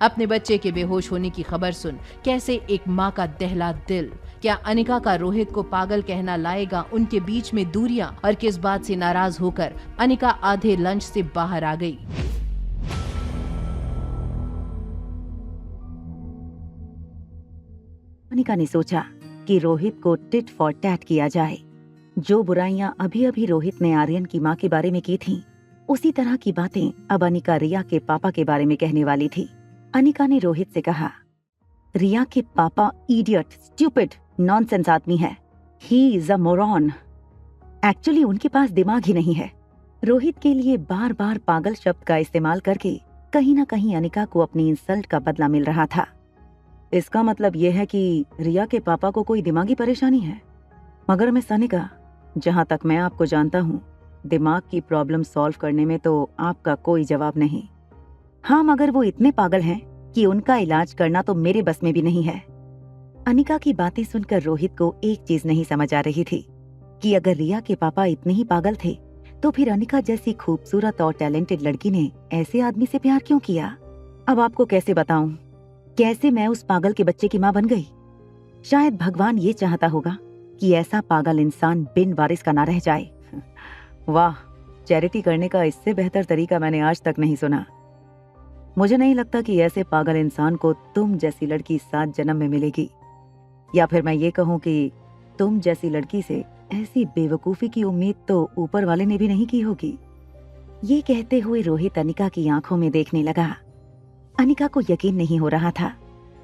अपने बच्चे के बेहोश होने की खबर सुन कैसे एक माँ का दहला दिल। क्या अनिका का रोहित को पागल कहना लाएगा उनके बीच में दूरियां, और किस बात से नाराज होकर अनिका आधे लंच से बाहर आ गई। अनिका ने सोचा कि रोहित को टिट फॉर टैट किया जाए। जो बुराइयां अभी अभी रोहित ने आर्यन की माँ के बारे में की थीं, उसी तरह की बातें अब अनिका रिया के पापा के बारे में कहने वाली थी। अनिका ने रोहित से कहा, रिया के पापा इडियट, स्टूपिड, नॉनसेंस आदमी है। He is a moron. Actually उनके पास दिमाग ही नहीं है। रोहित के लिए बार बार पागल शब्द का इस्तेमाल करके कहीं ना कहीं अनिका को अपनी इंसल्ट का बदला मिल रहा था। इसका मतलब यह है कि रिया के पापा को कोई दिमागी परेशानी है। मगर मिस अनिका, जहां तक मैं आपको जानता हूँ, दिमाग की प्रॉब्लम सॉल्व करने में तो आपका कोई जवाब नहीं। हाँ, मगर वो इतने पागल हैं कि उनका इलाज करना तो मेरे बस में भी नहीं है। अनिका की बातें सुनकर रोहित को एक चीज नहीं समझ आ रही थी कि अगर रिया के पापा इतने ही पागल थे तो फिर अनिका जैसी खूबसूरत और टैलेंटेड लड़की ने ऐसे आदमी से प्यार क्यों किया। अब आपको कैसे बताऊं, कैसे मैं उस पागल के बच्चे की माँ बन गई। शायद भगवान ये चाहता होगा कि ऐसा पागल इंसान बिन वारिस का ना रह जाए। वाह, चैरिटी करने का इससे बेहतर तरीका मैंने आज तक नहीं सुना। मुझे नहीं लगता कि ऐसे पागल इंसान को तुम जैसी लड़की 7 जन्म में मिलेगी। या फिर मैं ये कहूँ कि तुम जैसी लड़की से ऐसी बेवकूफी की उम्मीद तो ऊपर वाले ने भी नहीं की होगी। ये कहते हुए रोहित अनिका की आंखों में देखने लगा। अनिका को यकीन नहीं हो रहा था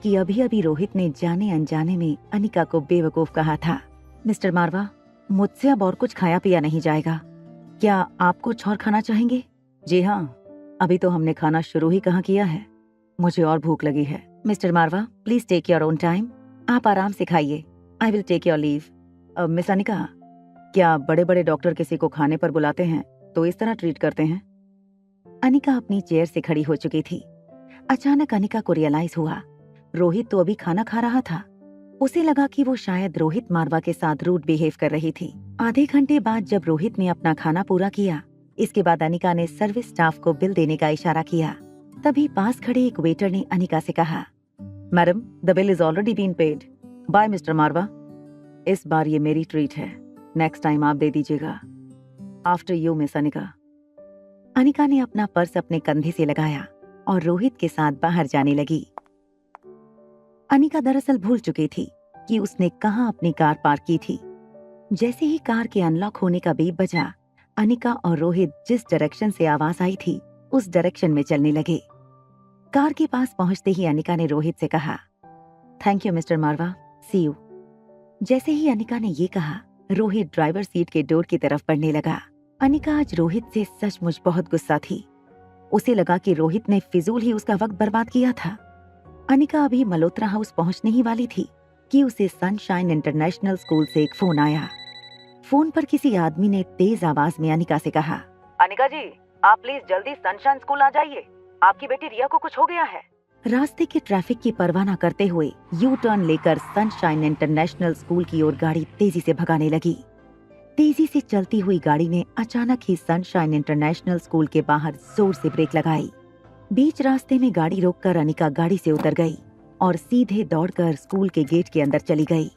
कि अभी अभी रोहित ने जाने अनजाने में अनिका को बेवकूफ कहा था। मिस्टर मारवा, मुझसे अब और कुछ खाया पिया नहीं जाएगा। क्या आप कुछ और खाना चाहेंगे? जी हाँ, अभी तो हमने खाना शुरू ही कहाँ किया है। मुझे और भूख लगी है। Mister Marwah, please take your own time. आप आराम से खाइए। I will take your leave. Miss Anika, क्या बड़े बड़े डॉक्टर किसी को खाने पर बुलाते हैं तो इस तरह ट्रीट करते हैं? अनिका अपनी चेयर से खड़ी हो चुकी थी। अचानक अनिका को रियलाइज हुआ रोहित तो अभी खाना खा रहा था। उसे लगा कि वो शायद रोहित मारवा के साथ रूड बिहेव कर रही थी। आधे घंटे बाद जब रोहित ने अपना खाना पूरा किया, इसके बाद अनिका ने सर्विस स्टाफ को बिल देने का इशारा किया। तभी पास खड़े एक वेटर ने अनिका से कहा, madam, the bill is already been paid by mister Marwa. इस बार ये मेरी ट्रीट है, नेक्स्ट टाइम आप दे दीजिएगा। After you miss Anika. Anika ने अपना पर्स अपने कंधे से लगाया और रोहित के साथ बाहर जाने लगी। अनिका दरअसल भूल चुकी थी कि उसने कहाँ अपनी कार पार्क की थी। जैसे ही कार के अनलॉक होने का बीप बजा, अनिका और रोहित जिस डायरेक्शन से आवाज आई थी उस डायरेक्शन में चलने लगे। कार के पास पहुंचते ही अनिका ने रोहित से कहा, thank you mister Marwah, see you. जैसे ही अनिका ने ये कहा, रोहित ड्राइवर सीट के डोर की तरफ बढ़ने लगा। अनिका आज रोहित से सचमुच बहुत गुस्सा थी। उसे लगा कि रोहित ने फिजूल ही उसका वक्त बर्बाद किया था। अनिका अभी मल्होत्रा हाउस पहुंचने ही वाली थी कि उसे सनशाइन इंटरनेशनल स्कूल से एक फोन आया। फोन पर किसी आदमी ने तेज आवाज में अनिका से कहा, अनिका जी, आप प्लीज जल्दी सनशाइन स्कूल आ जाइए, आपकी बेटी रिया को कुछ हो गया है। रास्ते के ट्रैफिक की परवाह न करते हुए यू टर्न लेकर सनशाइन इंटरनेशनल स्कूल की ओर गाड़ी तेजी से भगाने लगी। तेजी से चलती हुई गाड़ी ने अचानक ही सनशाइन इंटरनेशनल स्कूल के बाहर जोर से ब्रेक लगाई। बीच रास्ते में गाड़ी रोककर अनिका गाड़ी से उतर गई और सीधे दौड़कर स्कूल के गेट के अंदर चली गई।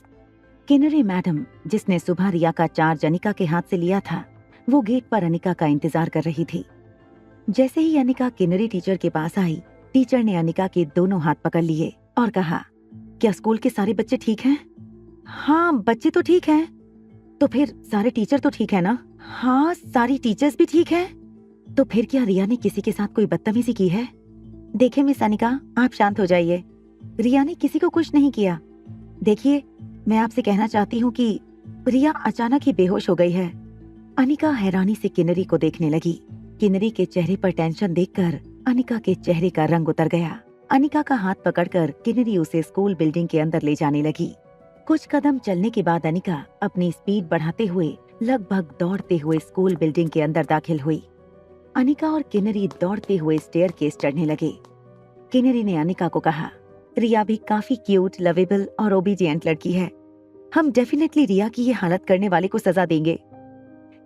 किन्नरी मैडम, जिसने सुबह रिया का चार्ज अनिका के हाथ से लिया था, वो गेट पर अनिका का इंतजार कर रही थी। जैसे ही अनिका किन्नरी टीचर के पास आई, टीचर ने अनिका के दोनों हाथ पकड़ लिए और कहा, क्या स्कूल के सारे बच्चे ठीक हैं? हाँ, बच्चे तो ठीक हैं। तो फिर सारे टीचर तो ठीक है ना? हाँ, सारी टीचर्स भी ठीक है। तो फिर क्या रिया ने किसी के साथ कोई बदतमीजी की है? देखिए मिस अनिका, आप शांत हो जाइए। रिया ने किसी को कुछ नहीं किया। देखिए, मैं आपसे कहना चाहती हूँ कि रिया अचानक ही बेहोश हो गई है। अनिका हैरानी से किन्नरी को देखने लगी। किन्नरी के चेहरे पर टेंशन देखकर अनिका के चेहरे का रंग उतर गया। अनिका का हाथ पकड़कर किन्नरी उसे स्कूल बिल्डिंग के अंदर ले जाने लगी। कुछ कदम चलने के बाद अनिका अपनी स्पीड बढ़ाते हुए लगभग दौड़ते हुए स्कूल बिल्डिंग के अंदर दाखिल हुई। अनिका और किन्नरी दौड़ते हुए स्टेयरकेस चढ़ने लगे। किन्नरी ने अनिका को कहा, रिया भी काफी क्यूट, लवेबल और ओबीडिएंट लड़की है। हम डेफिनेटली रिया की ये हालत करने वाले को सजा देंगे।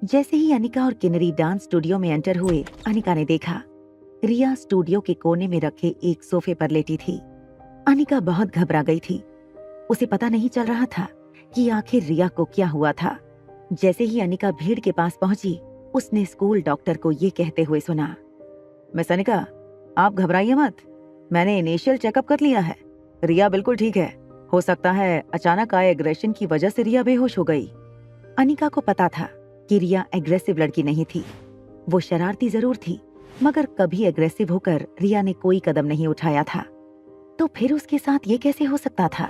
जैसे ही अनिका और किन्नरी डांस स्टूडियो में एंटर हुए, अनिका ने देखा रिया स्टूडियो के कोने में रखे एक सोफे पर लेटी थी। अनिका बहुत घबरा गई थी। उसे पता नहीं चल रहा था कि आखिर रिया को क्या हुआ था। जैसे ही अनिका भीड़ के पास पहुंची, उसने स्कूल डॉक्टर को ये कहते हुए सुना, मिस अनिका, आप घबराइए मत, मैंने इनिशियल चेकअप कर लिया है, रिया बिल्कुल ठीक है। हो सकता है अचानक आए एग्रेशन की वजह से रिया बेहोश हो गई। अनिका को पता था कि रिया एग्रेसिव लड़की नहीं थी। वो शरारती जरूर थी, मगर कभी एग्रेसिव होकर रिया ने कोई कदम नहीं उठाया था। तो फिर उसके साथ ये कैसे हो सकता था?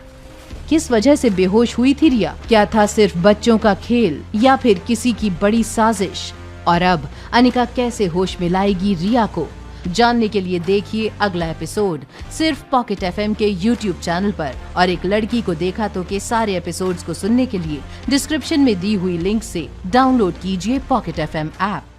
किस वजह से बेहोश हुई थी रिया? क्या था सिर्फ बच्चों का खेल या फिर किसी की बड़ी साजिश? और अब अनिका कैसे होश में लाएगी रिया को? जानने के लिए देखिए अगला एपिसोड सिर्फ पॉकेट एफएम के YouTube चैनल पर। और एक लड़की को देखा तो के सारे एपिसोड्स को सुनने के लिए डिस्क्रिप्शन में दी हुई लिंक से डाउनलोड कीजिए पॉकेट एफएम ऐप।